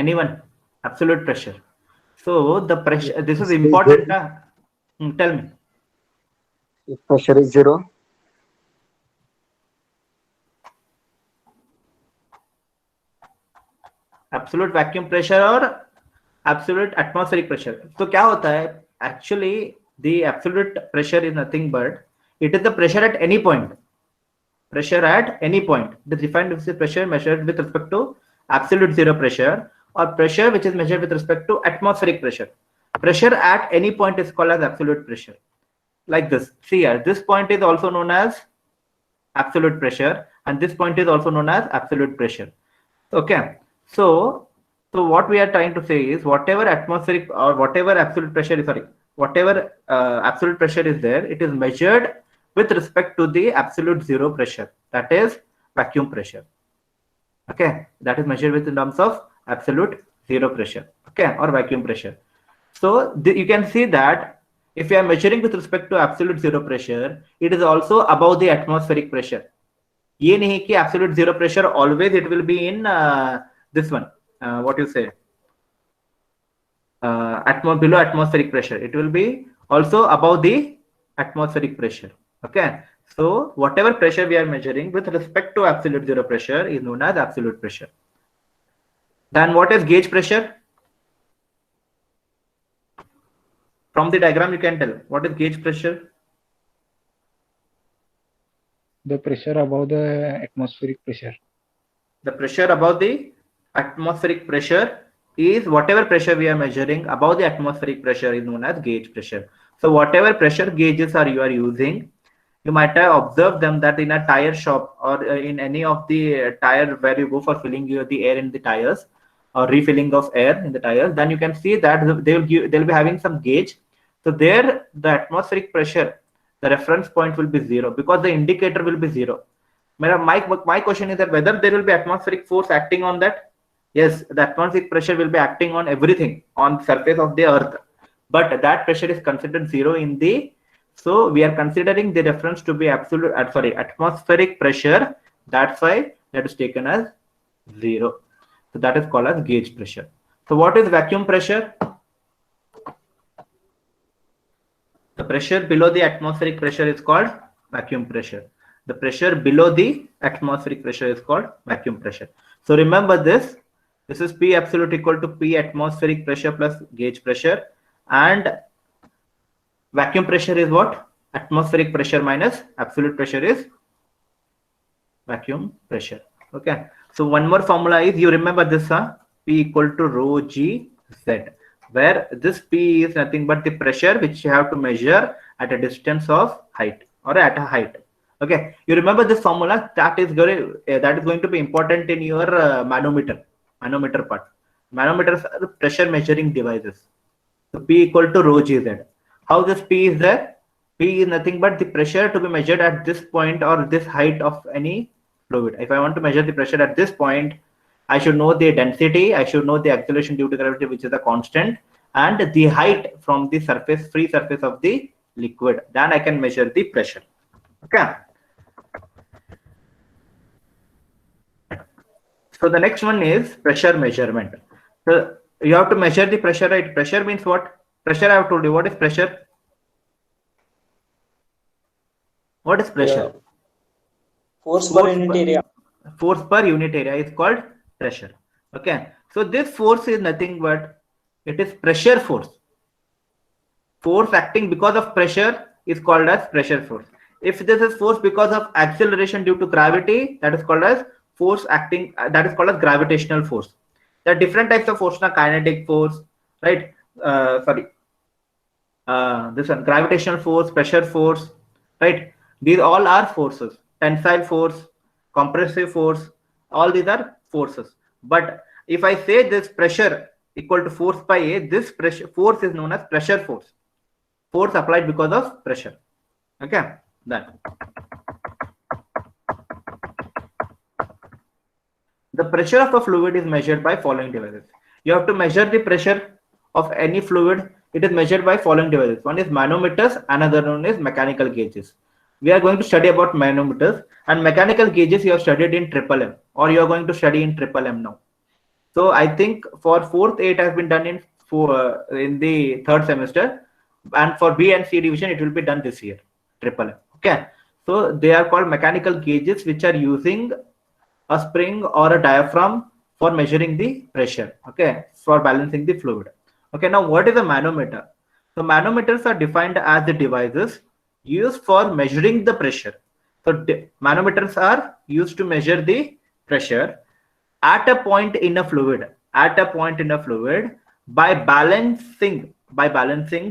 Anyone? Absolute pressure. So the pressure, this is Pressure is important. zero. Tell me. If pressure is zero, Absolute vacuum pressure or absolute atmospheric pressure. So क्या होता है? Actually, the absolute pressure is nothing but it is the pressure at any point. Pressure at any point. It is defined as the pressure measured with respect to absolute zero pressure or pressure which is measured with respect to atmospheric pressure. Pressure at any point is called as absolute pressure. Like this. See here, this point is also known as absolute pressure and this point is also known as absolute pressure. Okay. So what we are trying to say is whatever atmospheric or whatever absolute pressure is, sorry, whatever absolute pressure is there, it is measured with respect to the absolute zero pressure, that is vacuum pressure. Okay, that is measured with in terms of absolute zero pressure, okay, or vacuum pressure. So you can see that if you are measuring with respect to absolute zero pressure, it is also above the atmospheric pressure. ये नहीं कि absolute zero pressure always it will be in this one, what you say, below atmospheric pressure. It will be also above the atmospheric pressure. Okay, so whatever pressure we are measuring with respect to absolute zero pressure is known as absolute pressure. Then what is gauge pressure? From the diagram you can tell what is gauge pressure. The pressure above the atmospheric pressure. The pressure above the atmospheric pressure is whatever pressure we are measuring above the atmospheric pressure is known as gauge pressure. So whatever pressure gauges you are using, you might have observed them that in a tire shop or in any of the tire where you go for filling the air in the tires or refilling of air in the tires, then you can see that they'll be having some gauge. So there the atmospheric pressure, the reference point will be zero because the indicator will be zero. My question is that whether there will be atmospheric force acting on that. Yes, the atmospheric pressure will be acting on everything on the surface of the earth, but that pressure is considered zero in the, so we are considering the reference to be absolute atmospheric pressure. That's why that is taken as zero. So that is called as gauge pressure. So what is vacuum pressure? The pressure below the atmospheric pressure is called vacuum pressure. The pressure below the atmospheric pressure is called vacuum pressure. So remember this. This is P absolute equal to P atmospheric pressure plus gauge pressure, and vacuum pressure is what? Atmospheric pressure minus absolute pressure is vacuum pressure. Okay. So one more formula is, you remember this, P equal to rho G Z, where this P is nothing but the pressure which you have to measure at a distance of height or at a height. Okay, you remember this formula. That is going to be important in your manometer part. Manometers are pressure measuring devices. So P equal to rho Gz. How this P is there? P is nothing but the pressure to be measured at this point or this height of any fluid. If I want to measure the pressure at this point, I should know the density, I should know the acceleration due to gravity, which is a constant, and the height from the surface, free surface of the liquid. Then I can measure the pressure. Okay. So the next one is pressure measurement. So you have to measure the pressure, right? Pressure means what? Pressure, I have told you. What is pressure? What is pressure? Force per unit area. Force per unit area is called pressure. Okay. So this force is nothing but it is pressure force. Force acting because of pressure is called as pressure force. If this is force because of acceleration due to gravity, that is called as force acting, that is called as gravitational force. There are different types of force, kinetic force, right? This one, gravitational force, pressure force, right? These all are forces. Tensile force, compressive force, all these are forces. But if I say this pressure equal to force by A, this pressure force is known as pressure force. Force applied because of pressure. Okay, done. The pressure of a fluid is measured by following devices. You have to measure the pressure of any fluid. It is measured by following devices. One is manometers, another one is mechanical gauges. We are going to study about manometers, and mechanical gauges you have studied in Triple M, or you are going to study in Triple M now. So I think for fourth A it has been done in the third semester, and for B and C division it will be done this year, triple M. Okay, so they are called mechanical gauges which are using a spring or a diaphragm for measuring the pressure, okay, for balancing the fluid. Okay, now what is a manometer? So manometers are defined as the devices used for measuring the pressure. So manometers are used to measure the pressure at a point in a fluid, by balancing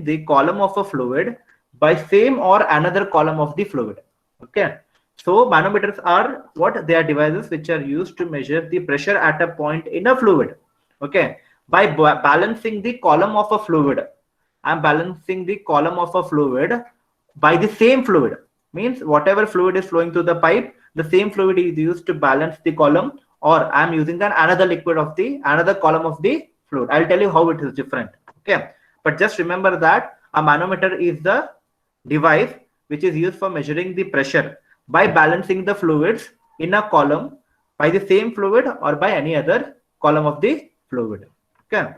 the column of a fluid by same or another column of the fluid. Okay, so manometers are what? They are devices which are used to measure the pressure at a point in a fluid, okay, by balancing the column of a fluid. I'm balancing the column of a fluid by the same fluid. Means whatever fluid is flowing through the pipe, the same fluid is used to balance the column, or I'm using another liquid of the another column of the fluid. I'll tell you how it is different. Okay, but just remember that a manometer is the device which is used for measuring the pressure by balancing the fluids in a column by the same fluid or by any other column of the fluid. Okay,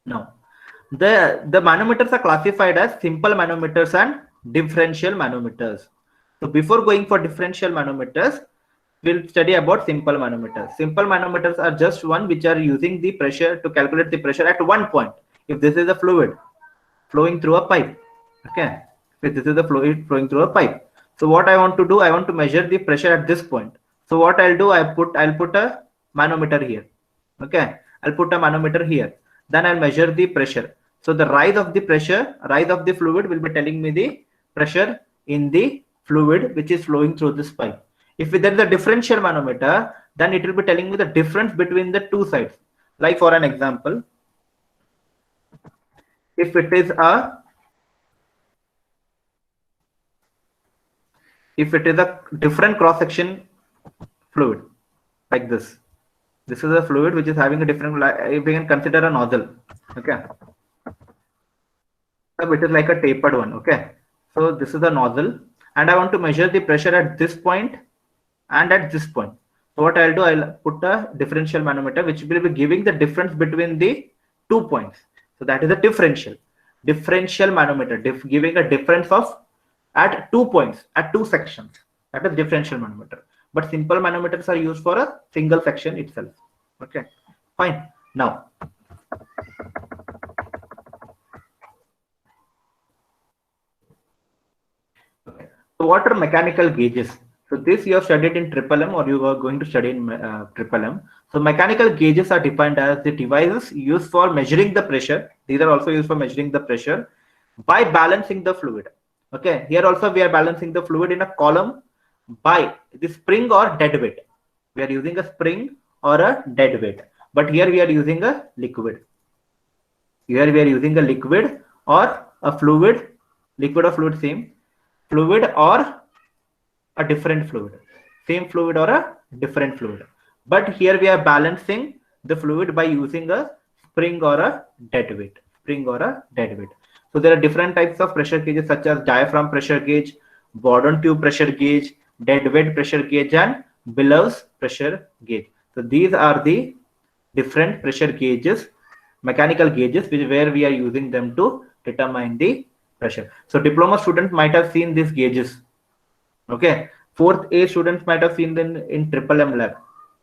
now the manometers are classified as simple manometers and differential manometers. So before going for differential manometers, we'll study about simple manometers. Simple manometers are just one which are using the pressure to calculate the pressure at one point. If this is a fluid flowing through a pipe, okay, if this is a fluid flowing through a pipe, so what I want to do, I want to measure the pressure at this point. So what I'll do, I'll put a manometer here. Okay, I'll put a manometer here. Then I'll measure the pressure. So the rise of the fluid will be telling me the pressure in the fluid which is flowing through this pipe. If there is a differential manometer, then it will be telling me the difference between the two sides. Like for an example, if it is a different cross section fluid, like this is a fluid which is having a different, if we can consider a nozzle, okay, so it is like a tapered one. Okay, so this is a nozzle and I want to measure the pressure at this point and at this point. So what I'll do, I'll put a differential manometer which will be giving the difference between the 2 points. So that is a differential manometer, giving a difference of at 2 points, at 2 sections. That is differential manometer. But simple manometers are used for a single section itself. Okay, fine. Now, okay, so what are mechanical gauges? So this you have studied in Triple M, or you are going to study in Triple M. So mechanical gauges are defined as the devices used for measuring the pressure. These are also used for measuring the pressure by balancing the fluid. Okay, here also we are balancing the fluid in a column by the spring or dead weight. We are using a spring or a dead weight, but here we are using a liquid. Here we are using a liquid or a fluid, liquid or fluid, same fluid or a different fluid, same fluid or a different fluid. But here we are balancing the fluid by using a spring or a dead weight, So there are different types of pressure gauges such as diaphragm pressure gauge, Bourdon tube pressure gauge, dead weight pressure gauge, and Bellows pressure gauge. So these are the different pressure gauges, mechanical gauges, where we are using them to determine the pressure. So diploma students might have seen these gauges. Okay, 4th A students might have seen them in Triple M lab,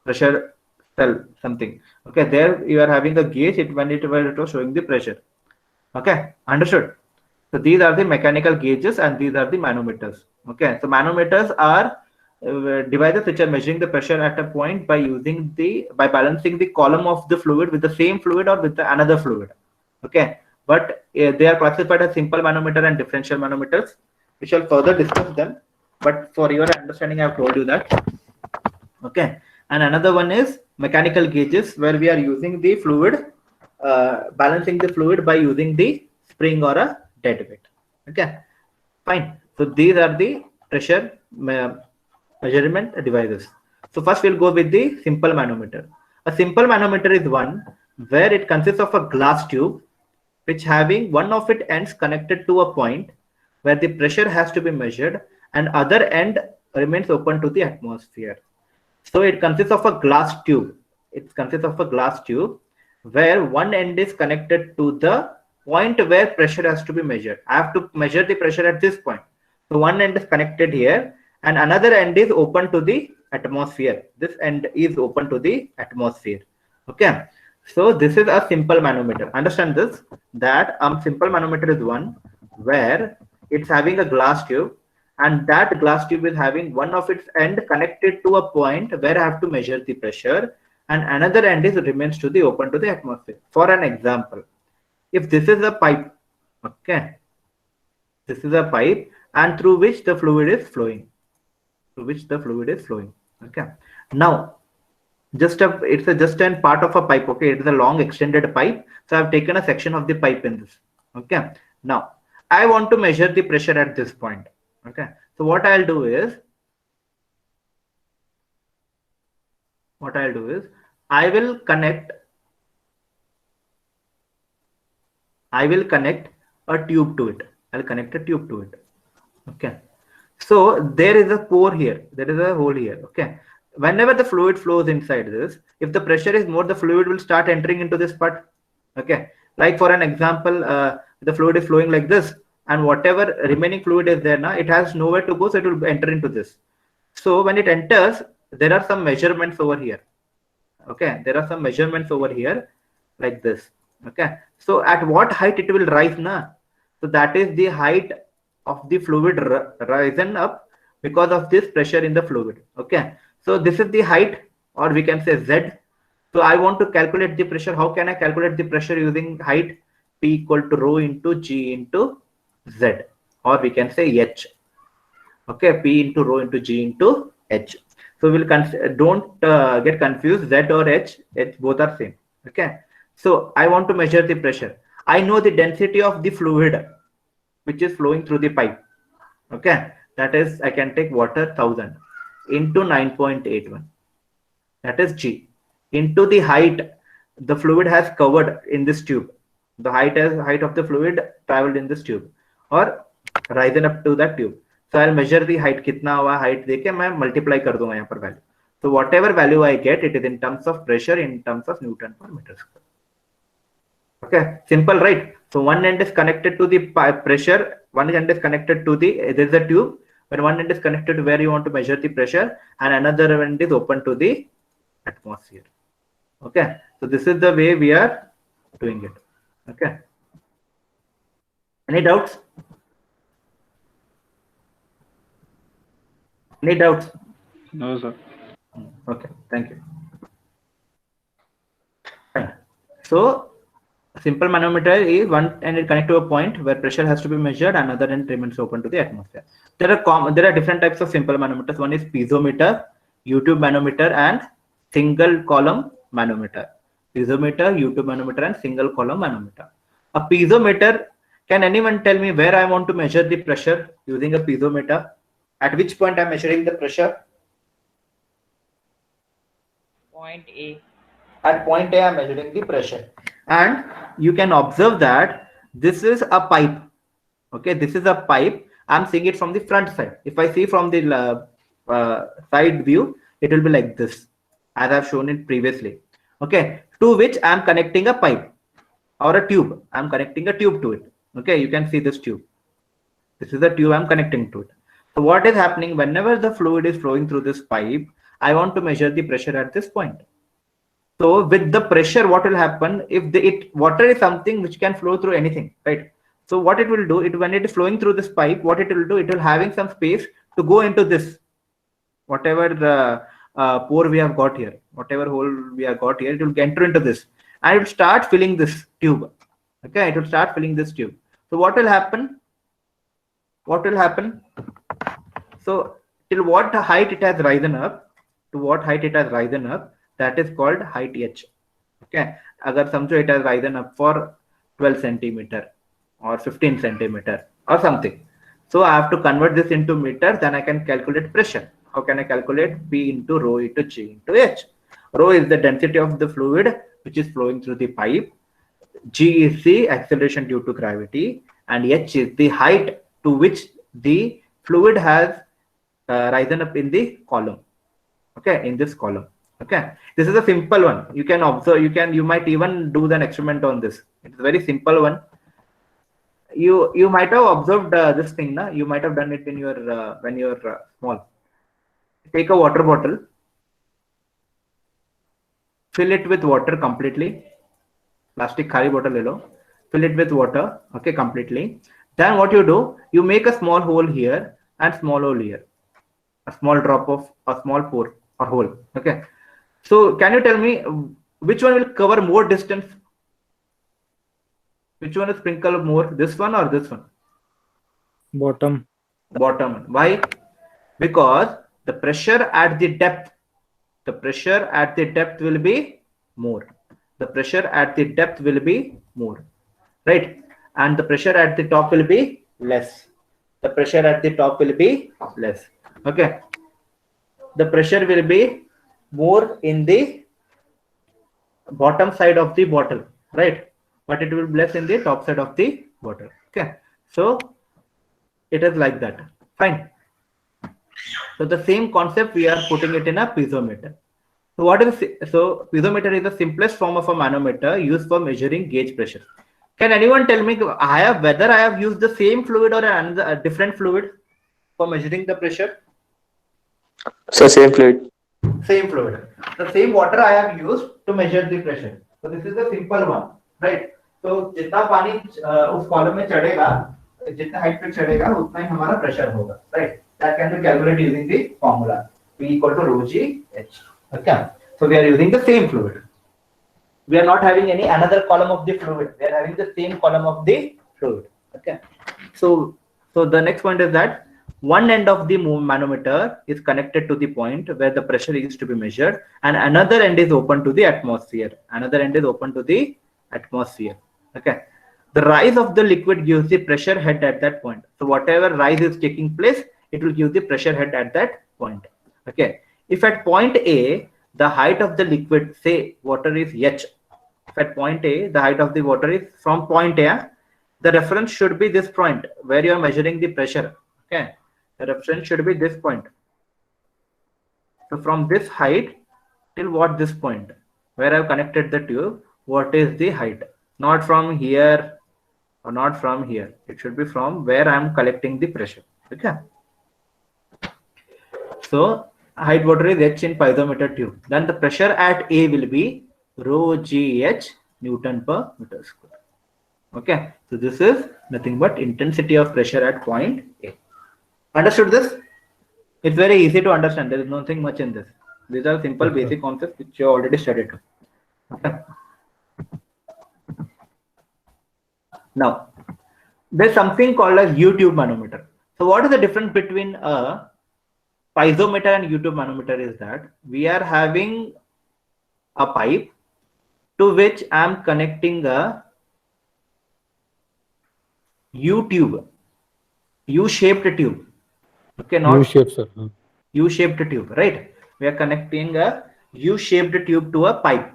pressure cell something. Okay, there you are having a gauge when it was showing the pressure. Okay, understood. So these are the mechanical gauges and these are the manometers. Okay, so manometers are devices which are measuring the pressure at a point by balancing the column of the fluid with the same fluid or with another fluid. Okay, but they are classified as simple manometer and differential manometers. We shall further discuss them, but for your understanding I have told you that. Okay, and another one is mechanical gauges, where we are using the fluid, balancing the fluid by using the spring or a dead weight. Okay, fine. So these are the pressure measurement devices. So first we'll go with the simple manometer. A simple manometer is one where it consists of a glass tube which having one of its ends connected to a point where the pressure has to be measured and other end remains open to the atmosphere. So it consists of a glass tube. it consists of a glass tube where one end is connected to the point where pressure has to be measured. I have to measure the pressure at this point. So one end is connected here and another end is open to the atmosphere. This end is open to the atmosphere. Okay. So this is a simple manometer. Understand this, that simple manometer is one where it's having a glass tube and that glass tube is having one of its end connected to a point where I have to measure the pressure and another end is remains to the open to the atmosphere. For an example, if this is a pipe, okay, this is a pipe and through which the fluid is flowing, okay. Now it's just a part of a pipe, okay, it is a long extended pipe, so I've taken a section of the pipe in this, okay. Now I want to measure the pressure at this point, okay. So what I'll do is I will connect a tube to it. I'll connect a tube to it, okay. So there is a pore here, there is a hole here, okay. Whenever the fluid flows inside this, if the pressure is more, the fluid will start entering into this part, okay. Like for an example, the fluid is flowing like this and whatever remaining fluid is there now, it has nowhere to go, so it will enter into this. So when it enters, there are some measurements over here, okay. There are some measurements over here like this, okay. So at what height it will rise now? So that is the height of the fluid risen up because of this pressure in the fluid, okay. So this is the height, or we can say Z. So I want to calculate the pressure. How can I calculate the pressure using height? P equal to rho into G into Z, or we can say H, okay. P into rho into G into H. So we'll don't get confused, Z or H both are same, okay. So I want to measure the pressure. I know the density of the fluid which is flowing through the pipe, okay. That is, I can take water 1000 into 9.81, that is G, into the height the fluid has covered in this tube, the height of the fluid traveled in this tube or risen up to that tube. So I'll measure the height, kitna hua height deke main multiply kar dunga yahan par value. So whatever value I get, it is in terms of pressure, in terms of Newton per meter square. Okay, simple, right? So one end is connected to the pressure, one end is connected to the, there is a tube, when one end is connected to where you want to measure the pressure and another end is open to the atmosphere, okay. So this is the way we are doing it, okay. Any doubts? Any doubts? No, sir. Okay, thank you. Fine. So simple manometer is one end is connected to a point where pressure has to be measured, another end remains open to the atmosphere. There are different types of simple manometers. One is piezometer, U-tube manometer, and single column manometer. Piezometer, U-tube manometer, and single column manometer. A piezometer, can anyone tell me where I want to measure the pressure using a piezometer? At which point I'm measuring the pressure? Point A. At point A, I'm measuring the pressure. And you can observe that this is a pipe. Okay, this is a pipe. I'm seeing it from the front side. If I see from the side view, it will be like this, as I've shown it previously. Okay, to which I'm connecting a pipe or a tube. I'm connecting a tube to it. Okay, you can see this tube. This is the tube I'm connecting to it. So what is happening whenever the fluid is flowing through this pipe, I want to measure the pressure at this point. So with the pressure, what will happen if water is something which can flow through anything, right? So what it will do, when it is flowing through this pipe, what it will do, it will having some space to go into this, whatever the pore we have got here, whatever hole we have got here, it will enter into this and it will start filling this tube. Okay, it will start filling this tube. So what will happen? What will happen? So till what height it has risen up, to what height it has risen up, that is called height H. Okay, agar samjho it has risen up for 12 centimeter or 15 centimeter or something. So I have to convert this into meter, then I can calculate pressure. How can I calculate? P into rho into G into H. Rho is the density of the fluid which is flowing through the pipe. G is the acceleration due to gravity, and H is the height to which the fluid has risen up in the column. Okay, in this column. Okay, this is a simple one. You can observe. You might even do an experiment on this. It's a very simple one. You might have observed this thing, na? You might have done it in your when you're small. Take a water bottle, fill it with water completely. Plastic khali bottle le lo, fill it with water, okay, completely. Then what you do, you make a small hole here and small hole here, a small drop of a small pore or hole. Okay. So can you tell me which one will cover more distance? Which one will sprinkle more? This one or this one? Bottom. Bottom one. Why? Because the pressure at the depth will be more. The pressure at the depth will be more, right? And the pressure at the top will be less. The pressure at the top will be less. Okay. The pressure will be more in the bottom side of the bottle, right? But it will be less in the top side of the bottle. Okay. So it is like that. Fine. So the same concept we are putting it in a piezometer. So what is piezometer is the simplest form of a manometer used for measuring gauge pressure. Can anyone tell me whether I have used the same fluid or a different fluid for measuring the pressure? So same fluid. Same fluid. The same water I have used to measure the pressure. So this is the simple one, right? So जितना पानी उस column में चढ़ेगा, जितना height पे चढ़ेगा, उतना ही हमारा प्रेशर होगा, right? That can be calculated using the formula P equal to rho G H. Okay. So we are using the same fluid. We are not having any another column of the fluid. We are having the same column of the fluid. Okay. So the next point is that one end of the manometer is connected to the point where the pressure is to be measured, and another end is open to the atmosphere. Another end is open to the atmosphere. Okay. The rise of the liquid gives the pressure head at that point. So whatever rise is taking place, it will give the pressure head at that point. Okay. If at point A, the height of the liquid, say water is H. If at point A, the height of the water is from point A, the reference should be this point where you are measuring the pressure. Okay. The reference should be this point. So from this height till what this point where I have connected the tube, what is the height? Not from here or not from here. It should be from where I am collecting the pressure. Okay. So height water is H in piezometer tube. Then the pressure at A will be rho GH Newton per meter square. Okay. So this is nothing but intensity of pressure at point A. Understood this? It's very easy to understand. There is nothing much in this. These are simple basic concepts which you already studied. Okay. Now, there's something called as U-tube manometer. So what is the difference between a piezometer and U-tube manometer is that we are having a pipe to which I am connecting a U-tube, U-shaped tube. Okay, not U-shape, sir. U-shaped tube, right? We are connecting a U-shaped tube to a pipe.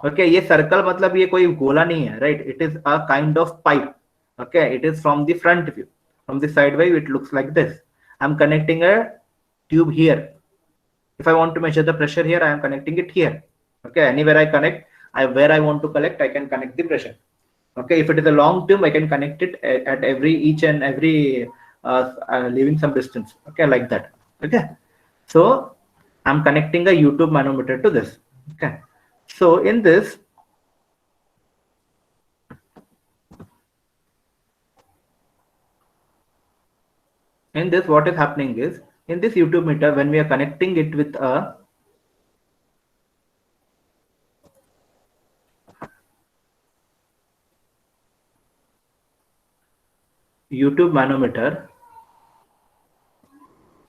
Okay, ये circle मतलब ये कोई गोला नहीं है, right? It is a kind of pipe. Okay, it is from the front view. From the side view, it looks like this. I'm connecting a tube here. If I want to measure the pressure here, I am connecting it here. Okay, anywhere I connect, where I want to collect, I can connect the pressure. Okay, if it is a long tube, I can connect it at each and every leaving some distance. Okay, like that. Okay, so I'm connecting a U-tube manometer to this. Okay, so in this, what is happening is, in this U-tube meter, when we are connecting it with a U-tube manometer,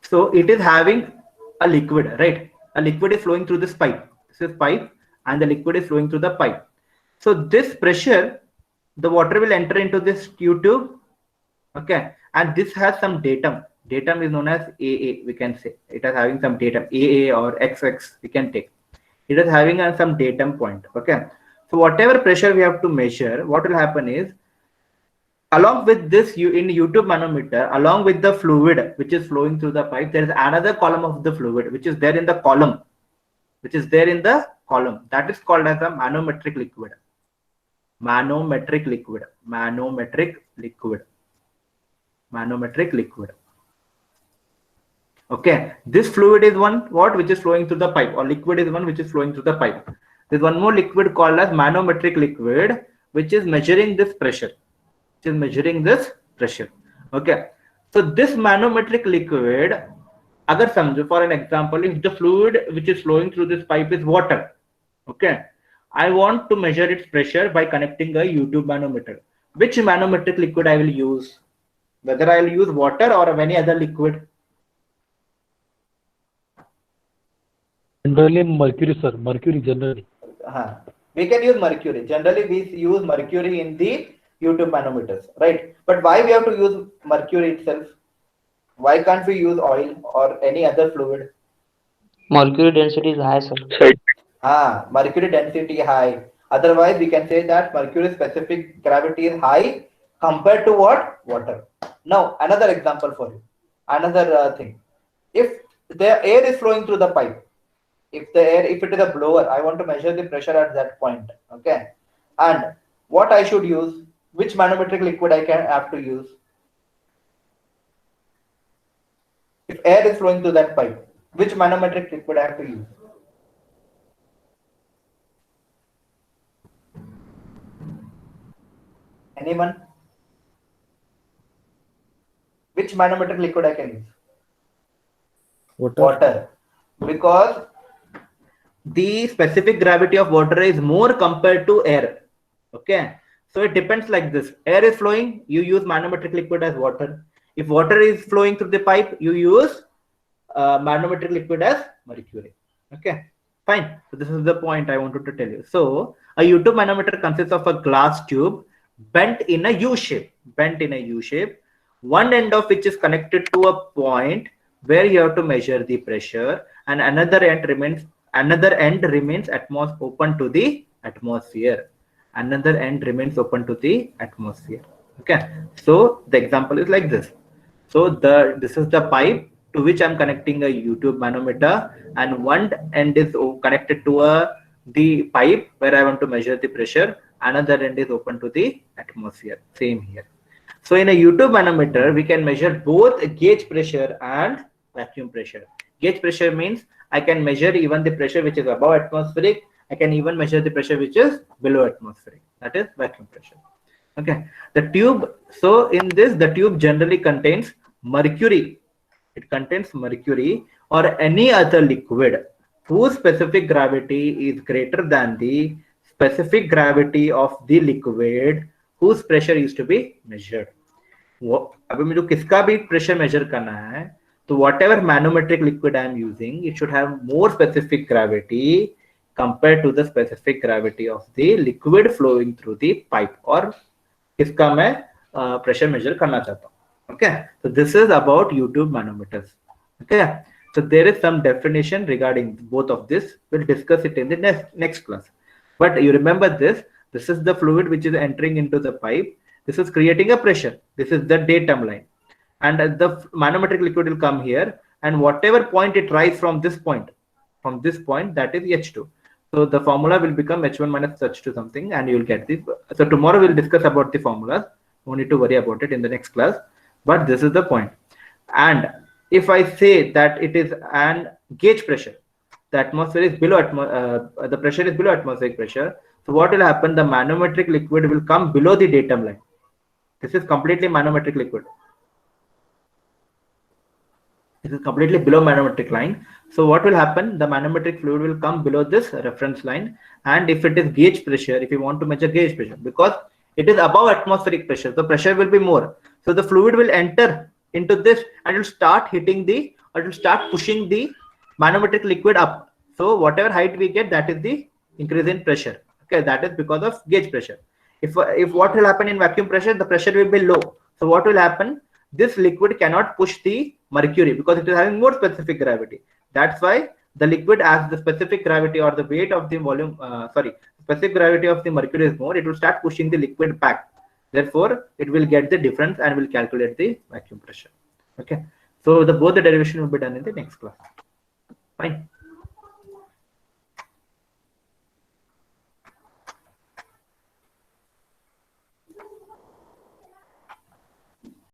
so it is having a liquid, right? A liquid is flowing through this pipe. This is pipe and the liquid is flowing through the pipe. So this pressure, the water will enter into this U-tube. Okay, and this has some datum. Datum is known as AA, we can say. It is having some datum, AA or XX, we can take. It is having some datum point. Okay, so whatever pressure we have to measure, what will happen is, along with this in U-tube manometer, along with the fluid which is flowing through the pipe, there is another column of the fluid which is there in the column. which is there in the column. That is called as a manometric liquid. Manometric liquid. Manometric liquid. Manometric liquid. Okay, this fluid is one what which is flowing through the pipe, or liquid is one which is flowing through the pipe. There's one more liquid called as manometric liquid, which is measuring this pressure. Which is measuring this pressure. Okay, so this manometric liquid, agar samjho, for an example, if the fluid which is flowing through this pipe is water, okay, I want to measure its pressure by connecting a U-tube manometer. Which manometric liquid I will use? Whether I will use water or any other liquid? Generally, mercury, sir. Mercury generally. We can use mercury. Generally, we use mercury in the U-tube manometers, right? But why we have to use mercury itself? Why can't we use oil or any other fluid? Mercury density is high, sir. Mercury density high. Otherwise, we can say that mercury specific gravity is high compared to what? Water. Now, another example for you. Another thing. If the air is flowing through the pipe, if it is a blower, I want to measure the pressure at that point. Okay. And what I should use? Which manometric liquid I can have to use? If air is flowing through that pipe, which manometric liquid I have to use? Anyone? Which manometric liquid I can use? Water. Because the specific gravity of water is more compared to air. Okay. So it depends like this. Air is flowing, you use manometric liquid as water. If water is flowing through the pipe, you use manometric liquid as mercury. Okay. Fine. So this is the point I wanted to tell you. So a U-tube manometer consists of a glass tube bent in a U shape. Bent in a U shape. One end of which is connected to a point where you have to measure the pressure, and another end remains open to the atmosphere. Another end remains open to the atmosphere. Okay. So the example is like this. So this is the pipe to which I'm connecting a U-tube manometer, and one end is connected to the pipe where I want to measure the pressure. Another end is open to the atmosphere. Same here. So in a U-tube manometer, we can measure both gauge pressure and vacuum pressure. Gauge pressure means I can measure even the pressure which is above atmospheric. I can even measure the pressure which is below atmospheric. That is vacuum pressure. Okay. The tube. So in this, the tube generally contains mercury. It contains mercury or any other liquid whose specific gravity is greater than the specific gravity of the liquid whose pressure is to be measured. अभी मुझे किसका भी pressure measure करना है, तो whatever manometric liquid I am using, it should have more specific gravity compared to the specific gravity of the liquid flowing through the pipe, और किसका मैं pressure measure करना चाहता हूँ. Okay, so this is about U-tube manometers. Okay, so there is some definition regarding both of this. We'll discuss it in the next class. But you remember this. This is the fluid which is entering into the pipe. This is creating a pressure. This is the datum line. And the manometric liquid will come here. And whatever point it rises from this point, that is H2. So the formula will become H1 minus H2 something, and you will get this. So tomorrow we'll discuss about the formulas. No need to worry about it in the next class. But this is the point. And if I say that it is an gauge pressure, the atmosphere is below the pressure is below atmospheric pressure. So what will happen? The manometric liquid will come below the datum line. This is completely manometric liquid. This is completely below manometric line. So what will happen? The manometric fluid will come below this reference line. And if it is gauge pressure, if you want to measure gauge pressure, because it is above atmospheric pressure, the pressure will be more. So the fluid will enter into this and it will start hitting it will start pushing the manometric liquid up. So whatever height we get, that is the increase in pressure. Okay, that is because of gauge pressure. If what will happen in vacuum pressure, the pressure will be low. So what will happen? This liquid cannot push the mercury because it is having more specific gravity. That's why the liquid, as the specific gravity or the weight of the volume, specific gravity of the mercury is more, it will start pushing the liquid back. Therefore, it will get the difference and will calculate the vacuum pressure. Okay. So both the derivation will be done in the next class. Fine.